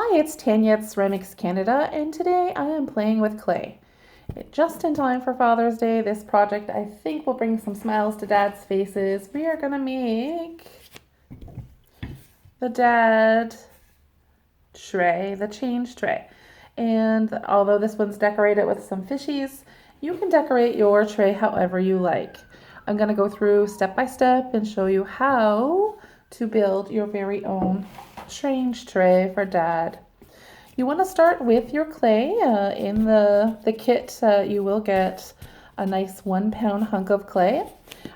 Hi, it's Tanya at Ceramics Canada, and today I am playing with clay. Just in time for Father's Day, this project I think will bring some smiles to Dad's faces. We are gonna make the dad tray, the change tray. And although this one's decorated with some fishies, you can decorate your tray however you like. I'm gonna go through step by step and show you how to build your very own change tray for Dad. You want to start with your clay. In the kit, you will get a nice 1 pound hunk of clay.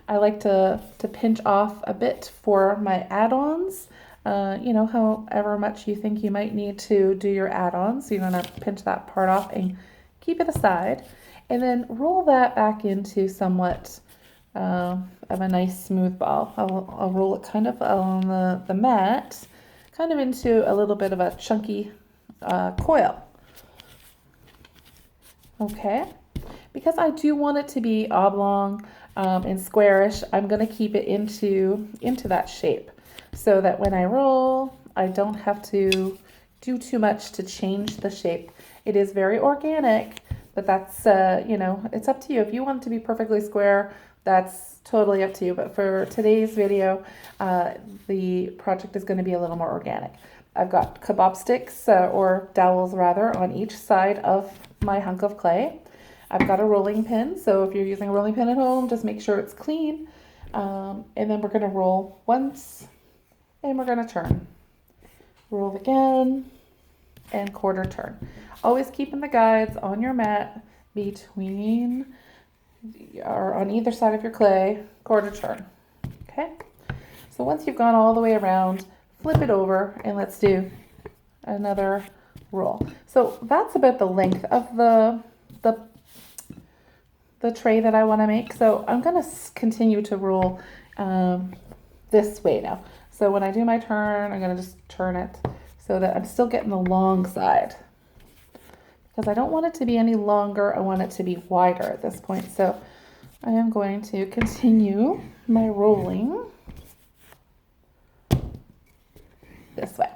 I like to pinch off a bit for my add-ons. However much you think you might need to do your add-ons. You're going to pinch that part off and keep it aside. And then roll that back into somewhat of a nice smooth ball. I'll roll it kind of on the mat, kind of into a little bit of a chunky coil. Okay, because I do want it to be oblong and squarish, I'm going to keep it into that shape so that when I roll, I don't have to do too much to change the shape. It is very organic, but that's, it's up to you. If you want it to be perfectly square, that's totally up to you. But for today's video, the project is going to be a little more organic. I've got kebab sticks, or dowels rather, on each side of my hunk of clay. I've got a rolling pin, so if you're using a rolling pin at home, just make sure it's clean. And then we're going to roll once, and we're going to turn. Roll again, and quarter turn. Always keeping the guides on your mat between, or on either side of your clay, quarter turn. Okay? So once you've gone all the way around, flip it over and let's do another roll. So that's about the length of the tray that I want to make. So I'm going to continue to roll this way now. So when I do my turn, I'm going to just turn it so that I'm still getting the long side, because I don't want it to be any longer. I want it to be wider at this point. So I am going to continue my rolling this way.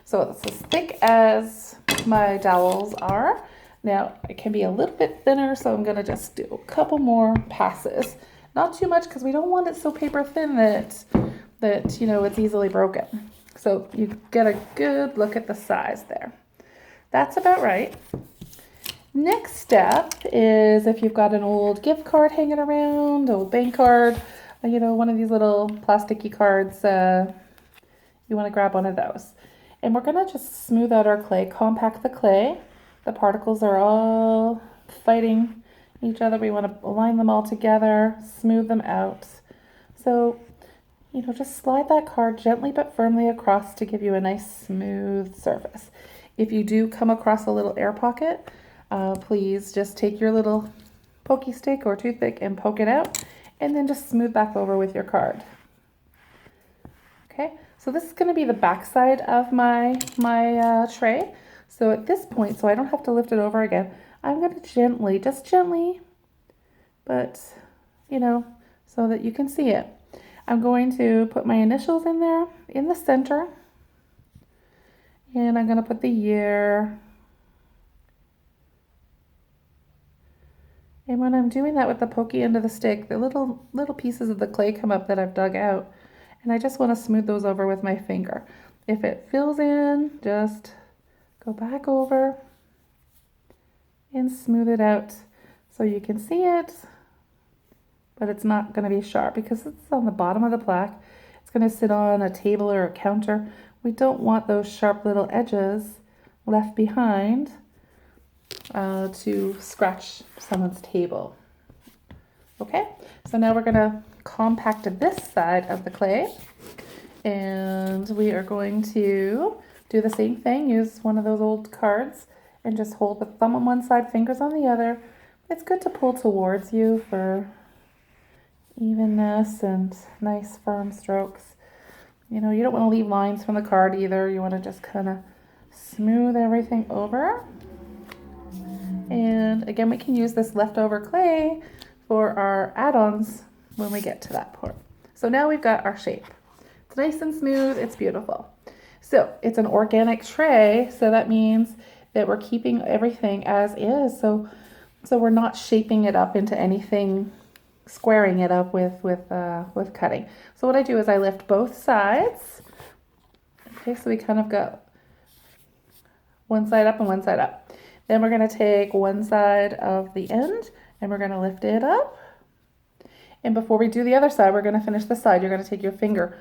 So it's as thick as my dowels are. Now it can be a little bit thinner, so I'm gonna just do a couple more passes. Not too much, because we don't want it so paper thin that it's easily broken. So you get a good look at the size there. That's about right. Next step is, if you've got an old gift card hanging around, old bank card, one of these little plasticky cards, you want to grab one of those. And we're going to just smooth out our clay, compact the clay. The particles are all fighting each other. We want to align them all together, smooth them out. So, just slide that card gently but firmly across to give you a nice smooth surface. If you do come across a little air pocket, please just take your little pokey stick or toothpick and poke it out, and then just smooth back over with your card. Okay, so this is going to be the back side of my tray. So at this point, so I don't have to lift it over again, I'm going to gently, but so that you can see it, I'm going to put my initials in there in the center, and I'm going to put the year. And when I'm doing that with the pokey end of the stick, the little pieces of the clay come up that I've dug out, and I just want to smooth those over with my finger. If it fills in, just go back over and smooth it out so you can see it, but it's not going to be sharp because it's on the bottom of the plaque. It's going to sit on a table or a counter. We don't want those sharp little edges left behind to scratch someone's table. Okay, so now we're going to compact this side of the clay, and we are going to do the same thing. Use one of those old cards and just hold the thumb on one side, fingers on the other. It's good to pull towards you for evenness and nice firm strokes. You don't want to leave lines from the card either. You want to just kind of smooth everything over. And again, we can use this leftover clay for our add-ons when we get to that point. So now we've got our shape. It's nice and smooth, it's beautiful. So it's an organic tray, so that means that we're keeping everything as is. So we're not shaping it up into anything, squaring it up with cutting. So what I do is I lift both sides. Okay, so we kind of got one side up and one side up. Then we're going to take one side of the end and we're going to lift it up. And before we do the other side, we're going to finish the side. You're going to take your finger,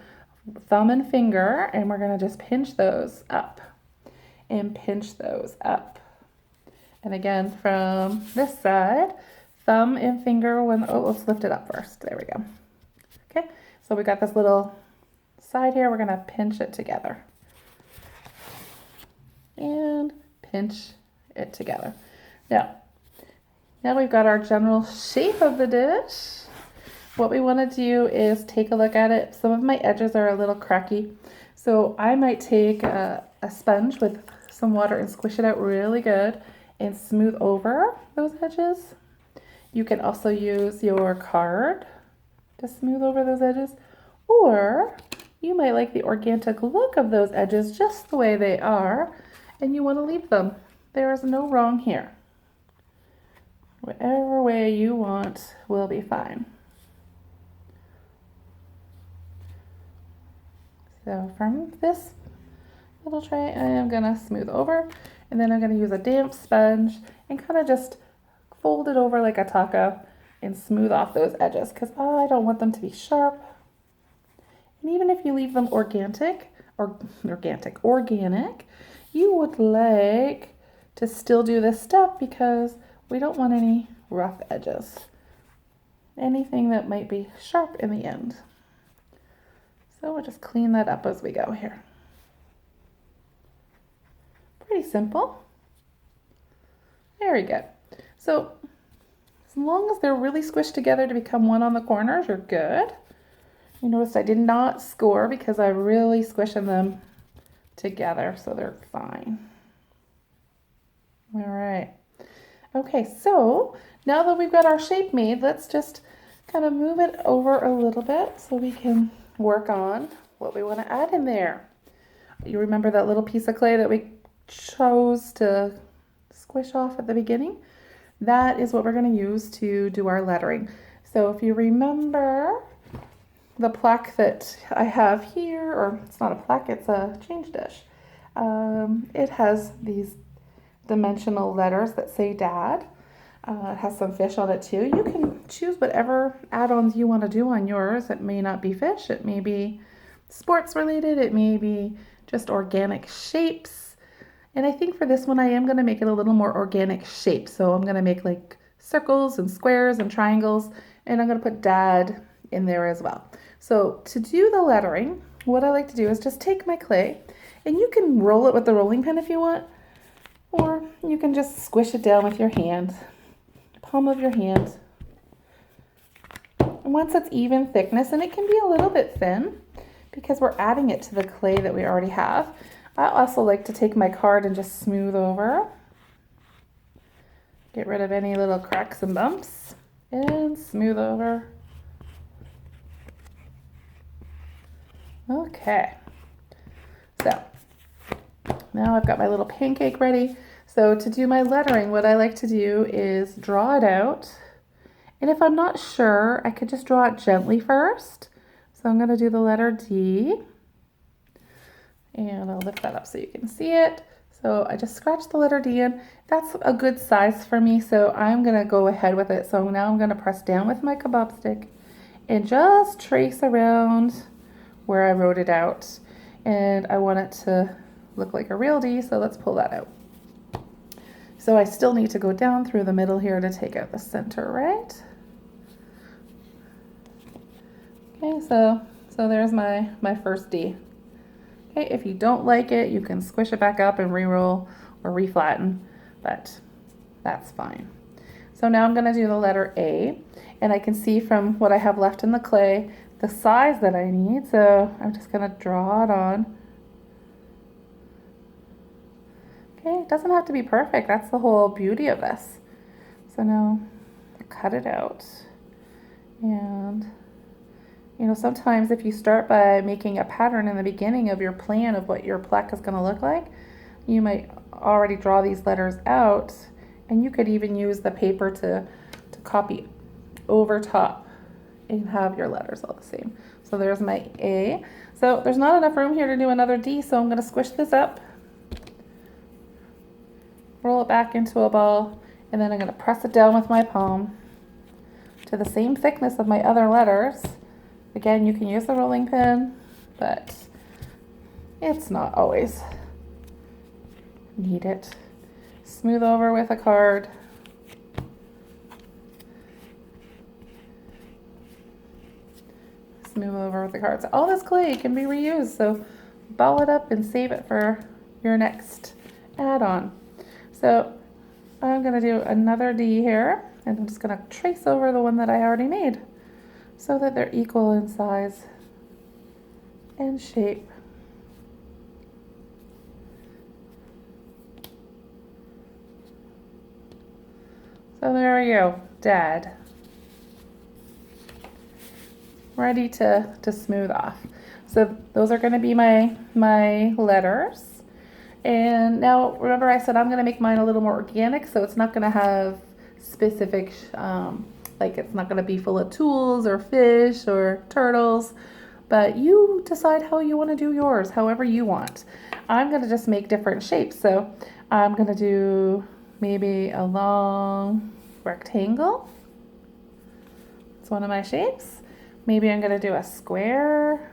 thumb and finger, and we're going to just pinch those up and pinch those up. And again, from this side, thumb and finger, let's lift it up first. There we go. Okay, so we got this little side here. We're going to pinch it together. And pinch it together. Now we've got our general shape of the dish. What we want to do is take a look at it. Some of my edges are a little cracky, so I might take a sponge with some water and squish it out really good and smooth over those edges. You can also use your card to smooth over those edges, or you might like the organic look of those edges just the way they are, and you want to leave them. There is no wrong here. Whatever way you want will be fine. So from this little tray, I am going to smooth over, and then I'm going to use a damp sponge and kind of just fold it over like a taco and smooth off those edges, because I don't want them to be sharp. And even if you leave them organic, you would like to still do this step because we don't want any rough edges. Anything that might be sharp in the end. So we'll just clean that up as we go here. Pretty simple. Very good. So as long as they're really squished together to become one on the corners, you're good. You notice I did not score because I'm really squishing them together, so they're fine. All right. Okay, so now that we've got our shape made, let's just kind of move it over a little bit so we can work on what we want to add in there. You remember that little piece of clay that we chose to squish off at the beginning? That is what we're going to use to do our lettering. So if you remember the plaque that I have here, or it's not a plaque, it's a change dish. It has these dimensional letters that say Dad. It has some fish on it too. You can choose whatever add-ons you want to do on yours. It may not be fish, it may be sports related, it may be just organic shapes. And I think for this one, I am going to make it a little more organic shape. So I'm going to make like circles and squares and triangles, and I'm going to put Dad in there as well. So to do the lettering, what I like to do is just take my clay, and you can roll it with the rolling pin if you want, or you can just squish it down with your hand, palm of your hand. And once it's even thickness, and it can be a little bit thin because we're adding it to the clay that we already have. I also like to take my card and just smooth over. Get rid of any little cracks and bumps, and smooth over. Okay, so now I've got my little pancake ready. So to do my lettering, what I like to do is draw it out. And if I'm not sure, I could just draw it gently first. So I'm going to do the letter D. And I'll lift that up so you can see it. So I just scratched the letter D in. That's a good size for me, so I'm going to go ahead with it. So now I'm going to press down with my kebab stick and just trace around where I wrote it out. And I want it to look like a real D, so let's pull that out. So I still need to go down through the middle here to take out the center, right? Okay, so there's my first D. Okay, if you don't like it, you can squish it back up and re-roll or re-flatten, but that's fine. So now I'm going to do the letter A, and I can see from what I have left in the clay the size that I need, so I'm just going to draw it on. Okay, it doesn't have to be perfect. That's the whole beauty of this. So now cut it out and You know, sometimes if you start by making a pattern in the beginning of your plan of what your plaque is going to look like, you might already draw these letters out, and you could even use the paper to copy over top and have your letters all the same. So there's my A. So there's not enough room here to do another D, so I'm going to squish this up, roll it back into a ball, and then I'm going to press it down with my palm to the same thickness of my other letters. Again, you can use the rolling pin, but it's not always needed. Smooth over with a card. Smooth over with the cards. All this clay can be reused, so ball it up and save it for your next add-on. So I'm going to do another D here, and I'm just going to trace over the one that I already made so that they're equal in size and shape. So there we go, Dad. Ready to smooth off. So those are going to be my letters. And now remember I said I'm going to make mine a little more organic, so it's not going to have specific like it's not going to be full of tools or fish or turtles, but you decide how you want to do yours, however you want. I'm going to just make different shapes. So I'm going to do maybe a long rectangle. It's one of my shapes. Maybe I'm going to do a square.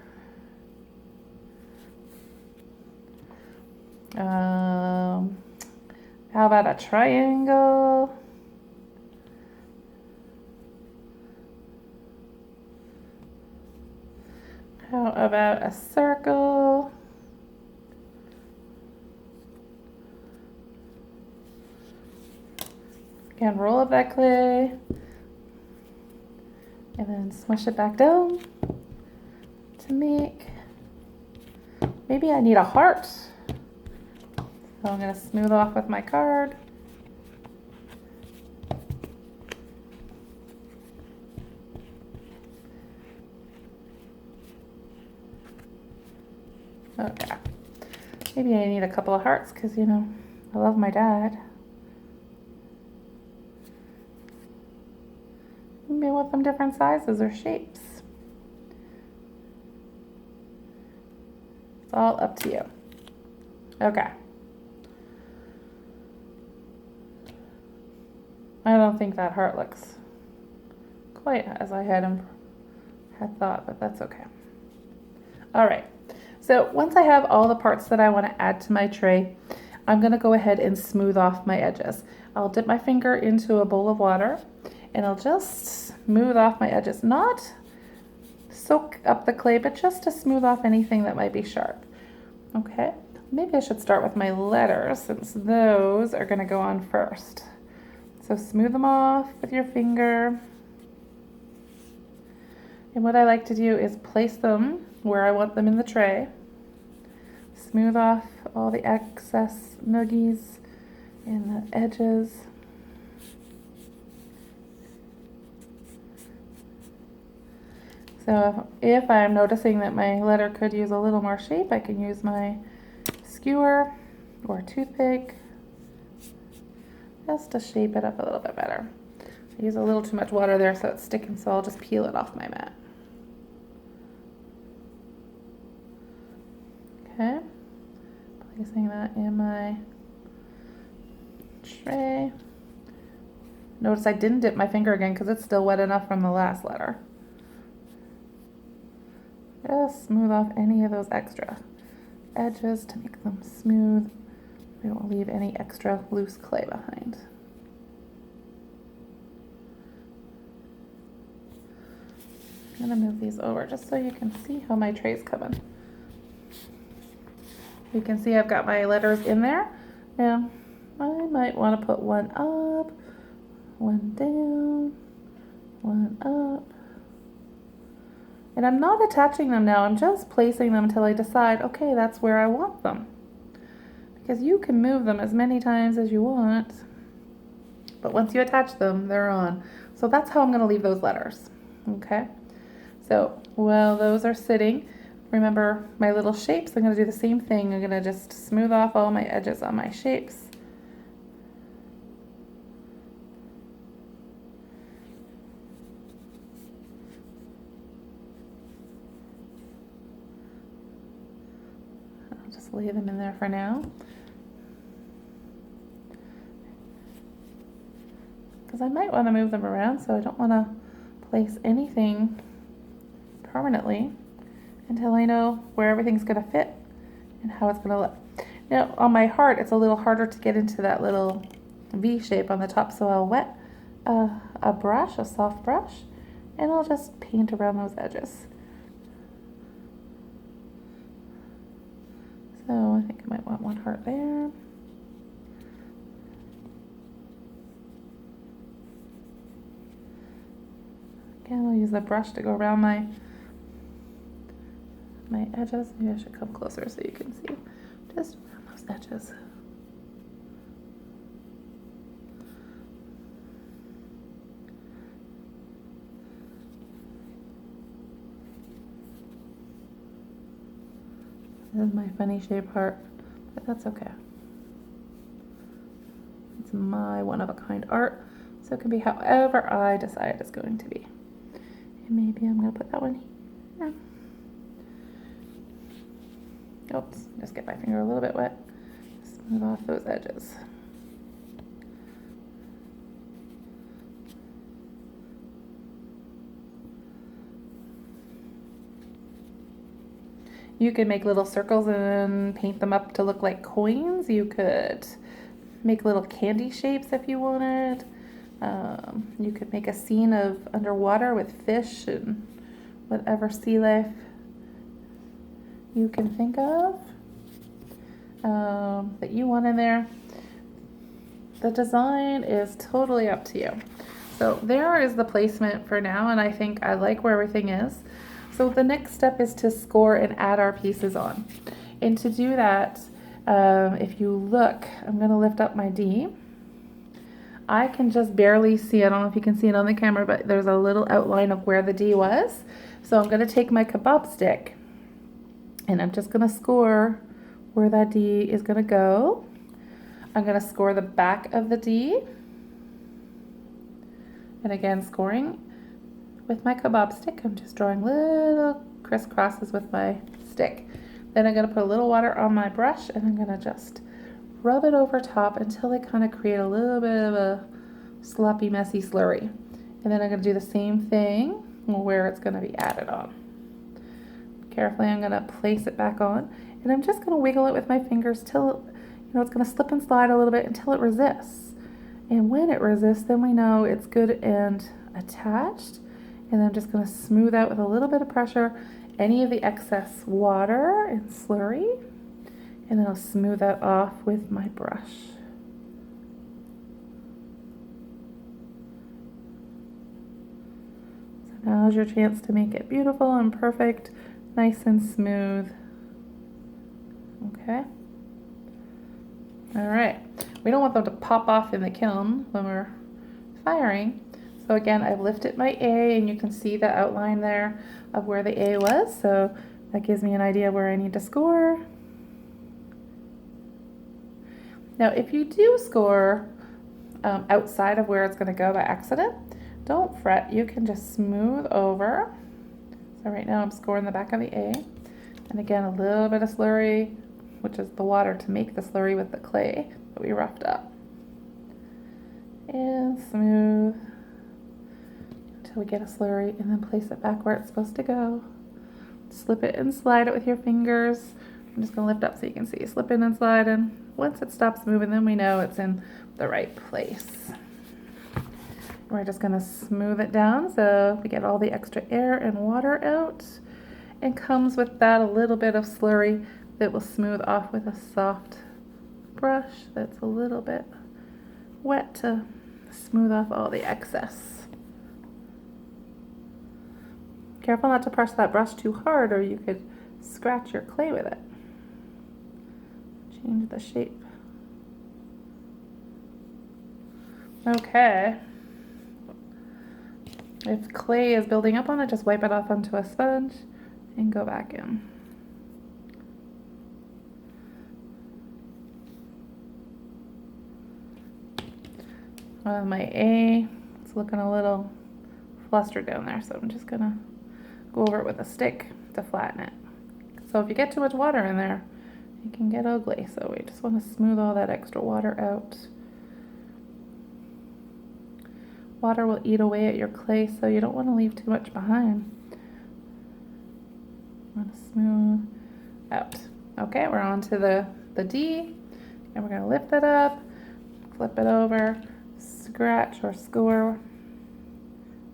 How about a triangle? How about a circle? Again, roll up that clay and then smush it back down to make, maybe I need a heart. So I'm going to smooth off with my card. Okay. Maybe I need a couple of hearts because, you know, I love my dad. Maybe I want them different sizes or shapes. It's all up to you. Okay. I don't think that heart looks quite as I had thought, but that's okay. All right. So once I have all the parts that I want to add to my tray, I'm going to go ahead and smooth off my edges. I'll dip my finger into a bowl of water and I'll just smooth off my edges. Not soak up the clay, but just to smooth off anything that might be sharp. Okay, maybe I should start with my letters since those are going to go on first. So smooth them off with your finger. And what I like to do is place them where I want them in the tray. Smooth off all the excess noogies in the edges. So if I'm noticing that my letter could use a little more shape, I can use my skewer or toothpick just to shape it up a little bit better. I use a little too much water there so it's sticking, so I'll just peel it off my mat. Okay, placing that in my tray. Notice I didn't dip my finger again because it's still wet enough from the last letter. Just smooth off any of those extra edges to make them smooth. We don't leave any extra loose clay behind. I'm going to move these over just so you can see how my tray's coming. You can see I've got my letters in there. Now, I might want to put one up, one down, one up. And I'm not attaching them now, I'm just placing them until I decide, okay, that's where I want them. Because you can move them as many times as you want, but once you attach them, they're on. So that's how I'm going to leave those letters, okay? So while those are sitting, remember my little shapes, I'm gonna do the same thing. I'm gonna just smooth off all my edges on my shapes. I'll just lay them in there for now. Because I might want to move them around, so I don't want to place anything permanently until I know where everything's going to fit and how it's going to look. Now on my heart, it's a little harder to get into that little V shape on the top, so I'll wet a brush, a soft brush, and I'll just paint around those edges. So I think I might want one heart there. Again, I'll use the brush to go around my edges. Maybe I should come closer so you can see just around those edges. This is my funny shape heart, but that's okay. It's my one-of-a-kind art, so it can be however I decide it's going to be. And maybe I'm going to put that one here. Oops, just get my finger a little bit wet. Smooth off those edges. You could make little circles and paint them up to look like coins. You could make little candy shapes if you wanted. You could make a scene of underwater with fish and whatever sea life you can think of that you want in there. The design is totally up to you. So there is the placement for now, and I think I like where everything is. So the next step is to score and add our pieces on. And to do that, if you look, I'm going to lift up my D. I can just barely see, I don't know if you can see it on the camera, but there's a little outline of where the D was. So I'm going to take my kebab stick and I'm just going to score where that D is going to go. I'm going to score the back of the D. And again, scoring with my kebab stick. I'm just drawing little crisscrosses with my stick. Then I'm going to put a little water on my brush and I'm going to just rub it over top until I kind of create a little bit of a sloppy, messy slurry. And then I'm going to do the same thing where it's going to be added on. Carefully, I'm going to place it back on, and I'm just going to wiggle it with my fingers till, it's going to slip and slide a little bit until it resists. And when it resists, then we know it's good and attached. And I'm just going to smooth out with a little bit of pressure any of the excess water and slurry. And then I'll smooth that off with my brush. So now's your chance to make it beautiful and perfect, nice and smooth. Okay. All right. We don't want them to pop off in the kiln when we're firing. So again, I've lifted my A, and you can see the outline there of where the A was. So that gives me an idea where I need to score. Now, if you do score outside of where it's going to go by accident, don't fret. You can just smooth over. So right now I'm scoring the back of the A. And again, a little bit of slurry, which is the water to make the slurry with the clay that we roughed up. And smooth until we get a slurry, and then place it back where it's supposed to go. Slip it and slide it with your fingers. I'm just going to lift up so you can see. Slip in and slide in. Once it stops moving, then we know it's in the right place. We're just going to smooth it down so we get all the extra air and water out. And comes with that a little bit of slurry that will smooth off with a soft brush that's a little bit wet to smooth off all the excess. Careful not to press that brush too hard, or you could scratch your clay with it. Change the shape. Okay. If clay is building up on it, just wipe it off onto a sponge and go back in. My A, it's looking a little flustered down there, so I'm just gonna go over it with a stick to flatten it. So if you get too much water in there, it can get ugly, so we just want to smooth all that extra water out. Water will eat away at your clay, so you don't want to leave too much behind. Want to smooth out. Okay, we're on to the D, and we're going to lift it up, flip it over, scratch or score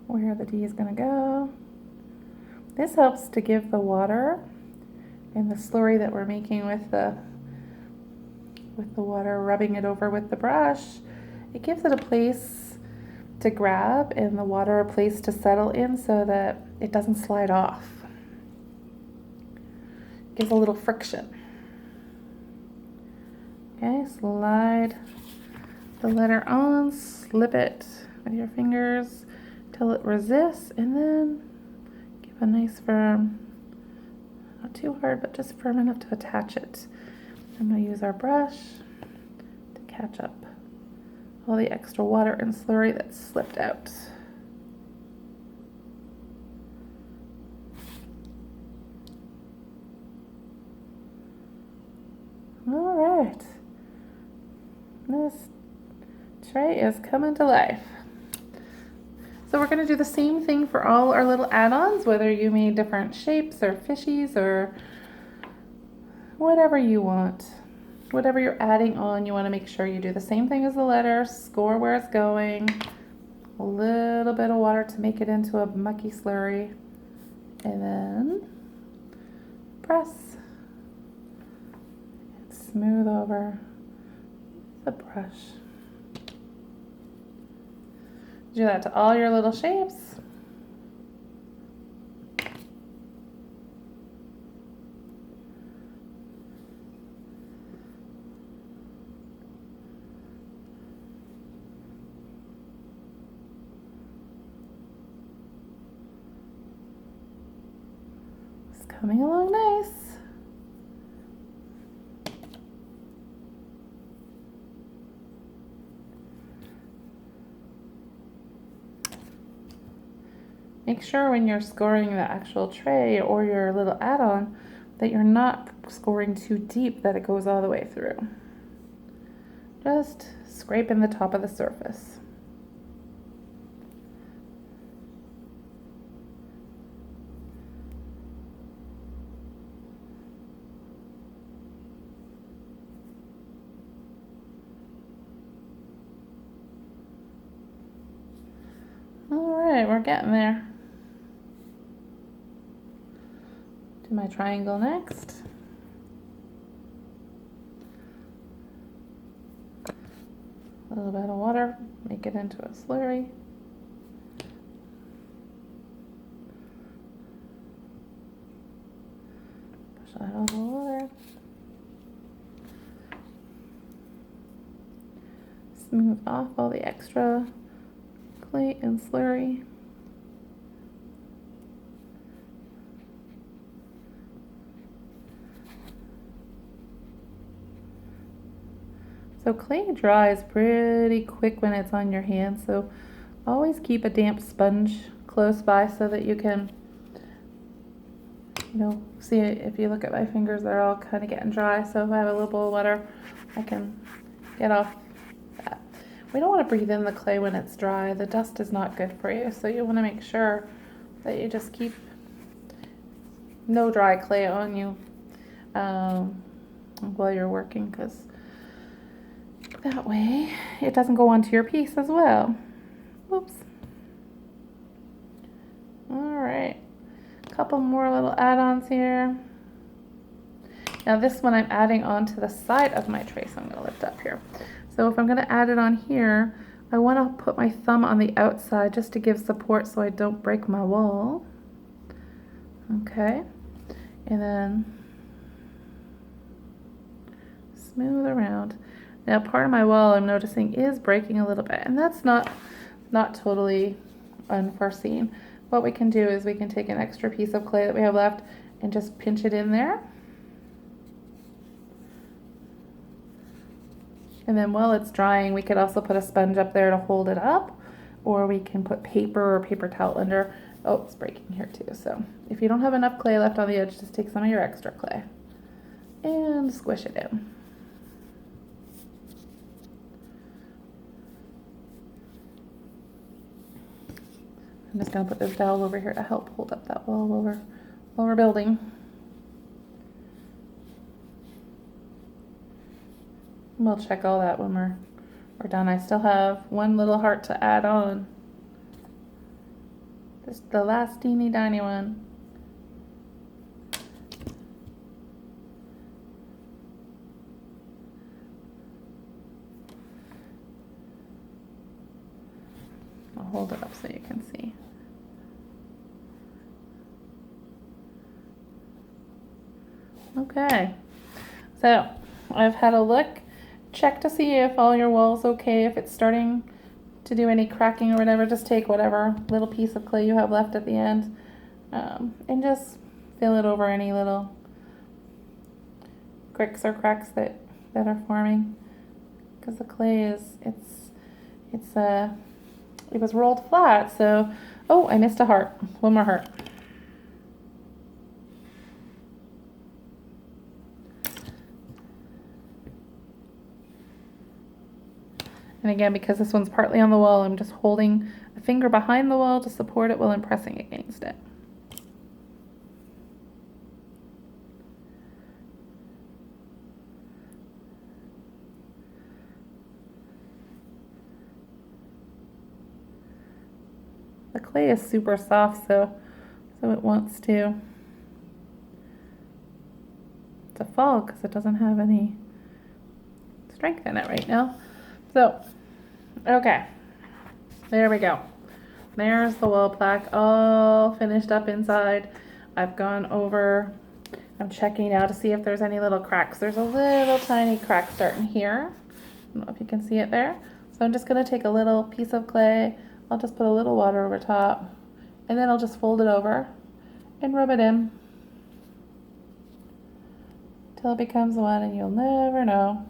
where the D is going to go. This helps to give the water and the slurry that we're making with the water, rubbing it over with the brush. It gives it a place to grab and the water a place to settle in so that it doesn't slide off. It gives a little friction. Okay, slide the letter on, slip it with your fingers till it resists, and then give a nice firm, not too hard, but just firm enough to attach it. I'm going to use our brush to catch up all the extra water and slurry that slipped out. All right, this tray is coming to life. So we're going to do the same thing for all our little add-ons, whether you made different shapes or fishies or whatever you want. Whatever you're adding on, you want to make sure you do the same thing as the letter, score where it's going, a little bit of water to make it into a mucky slurry, and then press and smooth over the brush. Do that to all your little shapes. It's coming along nice. Make sure when you're scoring the actual tray or your little add-on that you're not scoring too deep, that it goes all the way through. Just scraping the top of the surface. All right, we're getting there. Do my triangle next. A little bit of water, make it into a slurry. Push that all the water. Smooth off all the extra clay and slurry. So clay dries pretty quick when it's on your hand, so always keep a damp sponge close by so that you can, see it. If you look at my fingers, they're all kind of getting dry, so if I have a little bowl of water, I can get off that. We don't want to breathe in the clay when it's dry. The dust is not good for you, so you want to make sure that you just keep no dry clay on you while you're working, because that way it doesn't go onto your piece as well. Oops. All right, a couple more little add-ons here. Now this one I'm adding onto the side of my tray, so I'm going to lift up here. So if I'm going to add it on here, I want to put my thumb on the outside just to give support so I don't break my wall. Okay, and then smooth around. Now part of my wall I'm noticing is breaking a little bit, and that's not totally unforeseen. What we can do is we can take an extra piece of clay that we have left and just pinch it in there. And then while it's drying, we could also put a sponge up there to hold it up, or we can put paper or paper towel under. Oh, it's breaking here too. So if you don't have enough clay left on the edge, just take some of your extra clay and squish it in. I'm just gonna put this dowel over here to help hold up that wall while we're building. We'll check all that when we're done. I still have one little heart to add on. Just the last teeny tiny one. I'll hold it up so you can see. Okay, so I've had a look. Check to see if all your wall's okay. If it's starting to do any cracking or whatever, just take whatever little piece of clay you have left at the end and just fill it over any little cricks or cracks that are forming, because the clay is it was rolled flat. So, oh, I missed a heart. One more heart. And again, because this one's partly on the wall, I'm just holding a finger behind the wall to support it while I'm pressing against it. The clay is super soft, so it wants to fall because it doesn't have any strength in it right now. So, okay, there we go. There's the wall plaque all finished up inside. I've gone over, I'm checking now to see if there's any little cracks. There's a little tiny crack starting here. I don't know if you can see it there. So I'm just gonna take a little piece of clay. I'll just put a little water over top, and then I'll just fold it over and rub it in till it becomes one, and you'll never know.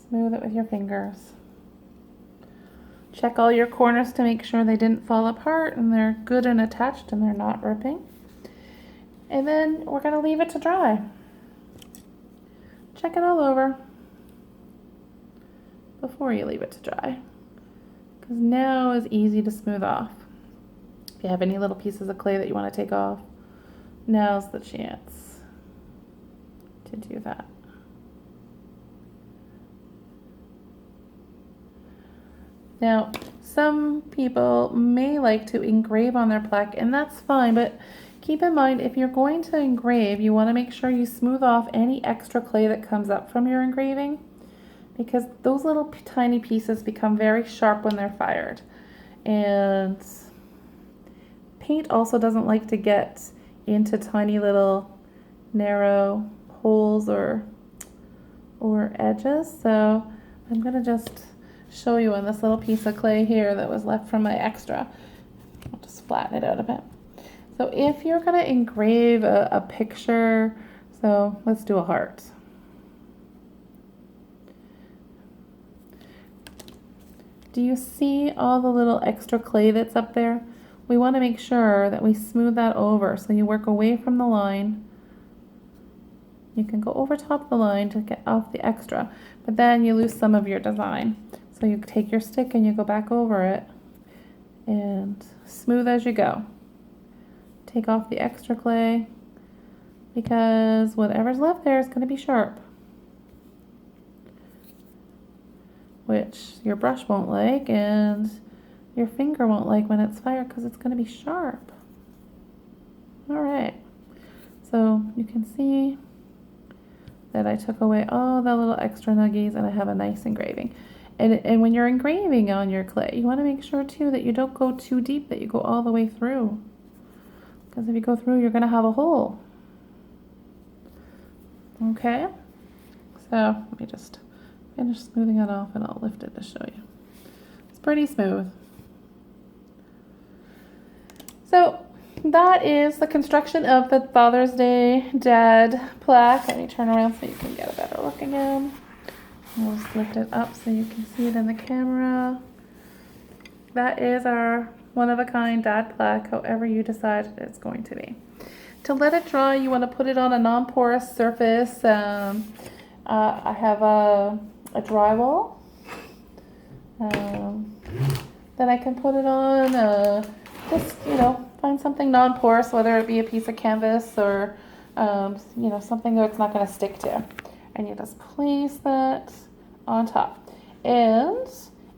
Smooth it with your fingers. Check all your corners to make sure they didn't fall apart and they're good and attached and they're not ripping. And then we're going to leave it to dry. Check it all over before you leave it to dry, because now is easy to smooth off. If you have any little pieces of clay that you want to take off, now's the chance to do that. Now, some people may like to engrave on their plaque, and that's fine, but keep in mind, if you're going to engrave, you want to make sure you smooth off any extra clay that comes up from your engraving, because those little tiny pieces become very sharp when they're fired. And paint also doesn't like to get into tiny little narrow holes or edges, so I'm going to just show you on this little piece of clay here that was left from my extra. I'll just flatten it out a bit. So if you're going to engrave a picture, so let's do a heart. Do you see all the little extra clay that's up there? We want to make sure that we smooth that over. So you work away from the line. You can go over top of the line to get off the extra, but then you lose some of your design. So you take your stick and you go back over it and smooth as you go. Take off the extra clay, because whatever's left there is going to be sharp, which your brush won't like and your finger won't like when it's fired, because it's going to be sharp. All right, so you can see that I took away all the little extra nuggies and I have a nice engraving. And when you're engraving on your clay, you want to make sure too that you don't go too deep, that you go all the way through. Because if you go through, you're going to have a hole. Okay, so let me just finish smoothing it off and I'll lift it to show you. It's pretty smooth. So that is the construction of the Father's Day Dad plaque. Let me turn around so you can get a better look again. I'll just lift it up so you can see it in the camera. That is our one-of-a-kind dad plaque, however you decide it's going to be. To let it dry, you want to put it on a non-porous surface. I have a drywall that I can put it on. Just, find something non-porous, whether it be a piece of canvas or, something that it's not going to stick to. And you just place that on top. And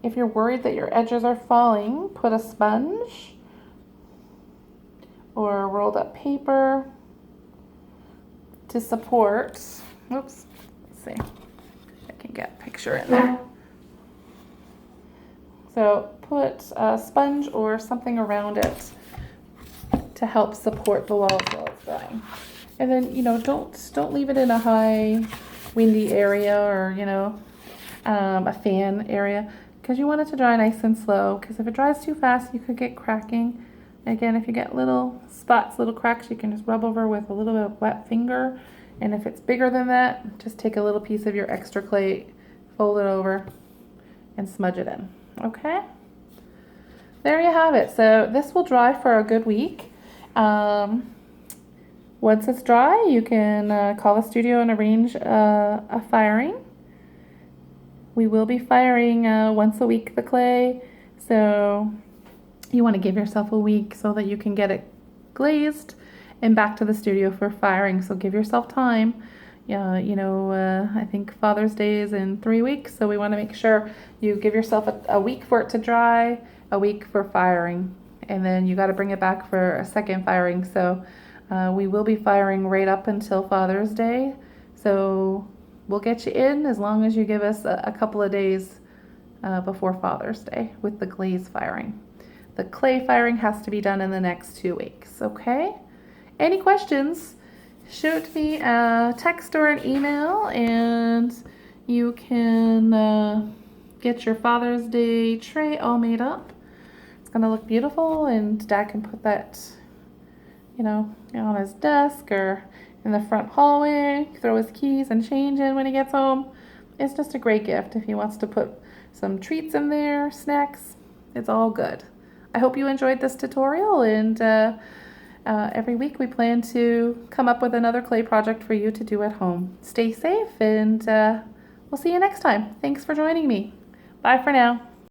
if you're worried that your edges are falling, put a sponge or rolled up paper to support. Oops, let's see. I can get a picture in there. So put a sponge or something around it to help support the walls while it's drying. And then, don't leave it in a high windy area or, a fan area, because you want it to dry nice and slow, because if it dries too fast, you could get cracking. Again, if you get little spots, little cracks, you can just rub over with a little bit of wet finger. And if it's bigger than that, just take a little piece of your extra clay, fold it over, and smudge it in. Okay? There you have it. So this will dry for a good week. Once it's dry, you can call the studio and arrange a firing. We will be firing once a week the clay, so you want to give yourself a week so that you can get it glazed and back to the studio for firing. So give yourself time. I think Father's Day is in 3 weeks, so we want to make sure you give yourself a week for it to dry, a week for firing, and then you got to bring it back for a second firing. So we will be firing right up until Father's Day. So we'll get you in as long as you give us a couple of days before Father's Day with the glaze firing. The clay firing has to be done in the next 2 weeks, okay? Any questions, shoot me a text or an email, and you can get your Father's Day tray all made up. It's gonna look beautiful, and Dad can put that, on his desk or in the front hallway, throw his keys and change in when he gets home. It's just a great gift if he wants to put some treats in there, snacks. It's all good. I hope you enjoyed this tutorial, and every week we plan to come up with another clay project for you to do at home. Stay safe, and we'll see you next time. Thanks for joining me. Bye for now.